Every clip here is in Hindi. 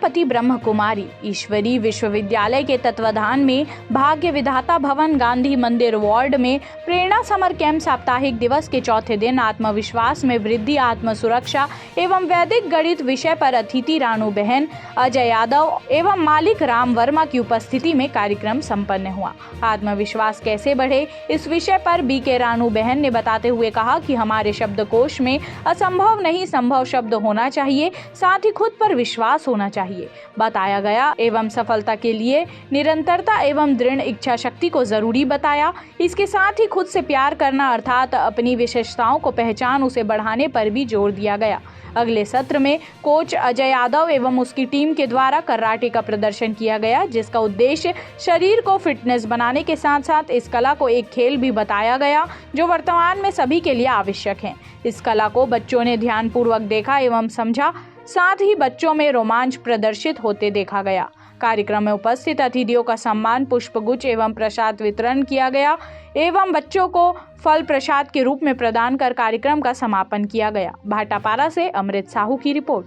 विद्यापति ब्रह्म कुमारी ईश्वरी विश्वविद्यालय के तत्वाधान में भाग्य विधाता भवन गांधी मंदिर वार्ड में प्रेरणा समर कैंप साप्ताहिक दिवस के चौथे दिन आत्मविश्वास में वृद्धि, आत्म सुरक्षा एवं वैदिक गणित विषय पर अतिथि रानू बहन, अजय यादव एवं मालिक राम वर्मा की उपस्थिति में कार्यक्रम संपन्न हुआ। आत्मविश्वास कैसे बढ़े, इस विषय पर बीके रानू बहन ने बताते हुए कहा कि हमारे शब्दकोश में असंभव नहीं संभव शब्द होना चाहिए, साथ ही खुद पर विश्वास होना चाहिए बताया गया एवं सफलता के लिए निरंतरता एवं दृढ़ इच्छा शक्ति को जरूरी बताया। इसके साथ ही खुद से प्यार करना अर्थात अपनी विशेषताओं को पहचान उसे बढ़ाने पर भी जोर दिया गया। अगले सत्र में कोच अजय यादव एवं उसकी टीम के द्वारा कराटे का प्रदर्शन किया गया, जिसका उद्देश्य शरीर को फिटनेस बनाने के साथ साथ इस कला को एक खेल भी बताया गया जो वर्तमान में सभी के लिए आवश्यक है। इस कला को बच्चों ने ध्यानपूर्वक देखा एवं समझा, साथ ही बच्चों में रोमांच प्रदर्शित होते देखा गया। कार्यक्रम में उपस्थित अतिथियों का सम्मान, पुष्पगुच्छ एवं प्रसाद वितरण किया गया एवं बच्चों को फल प्रसाद के रूप में प्रदान कर कार्यक्रम का समापन किया गया। भाटापारा से अमृत साहू की रिपोर्ट।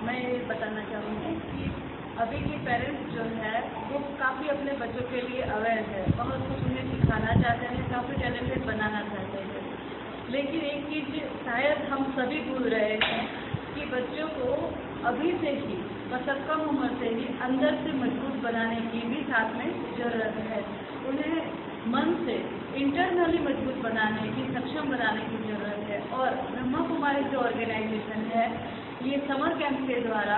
मैं ये बताना चाहूँगी कि अभी के पेरेंट्स जो है वो काफ़ी अपने बच्चों के लिए अवेयर है, बहुत कुछ उन्हें सिखाना चाहते हैं, काफ़ी टैलेंटेड बनाना चाहते हैं। लेकिन एक चीज़ शायद हम सभी भूल रहे हैं कि बच्चों को अभी से ही मतलब कम उम्र से ही अंदर से मजबूत बनाने की भी साथ में ज़रूरत है। उन्हें मन से इंटरनली मजबूत बनाने की, सक्षम बनाने की ज़रूरत है। और ब्रह्मा कुमारी जो ऑर्गेनाइजेशन है, ये समर कैंप के द्वारा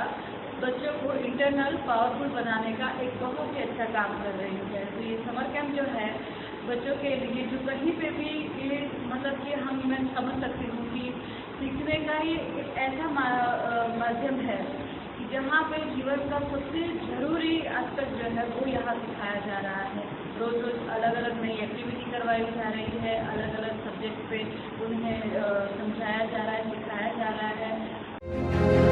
बच्चों को इंटरनल पावरफुल बनाने का एक बहुत ही अच्छा काम कर रही है। तो ये समर कैंप जो है बच्चों के लिए जो कहीं पे भी ये मतलब कि मैं समझ सकती हूँ कि सीखने का ही एक ऐसा माध्यम है कि जहाँ पे जीवन का सबसे ज़रूरी एस्पेक्ट जो है वो यहाँ सिखाया जा रहा है। रोज़ रोज़ अलग अलग नई एक्टिविटी करवाई जा रही है, अलग अलग सब्जेक्ट पे उन्हें समझाया जा रहा है, सिखाया जा रहा है।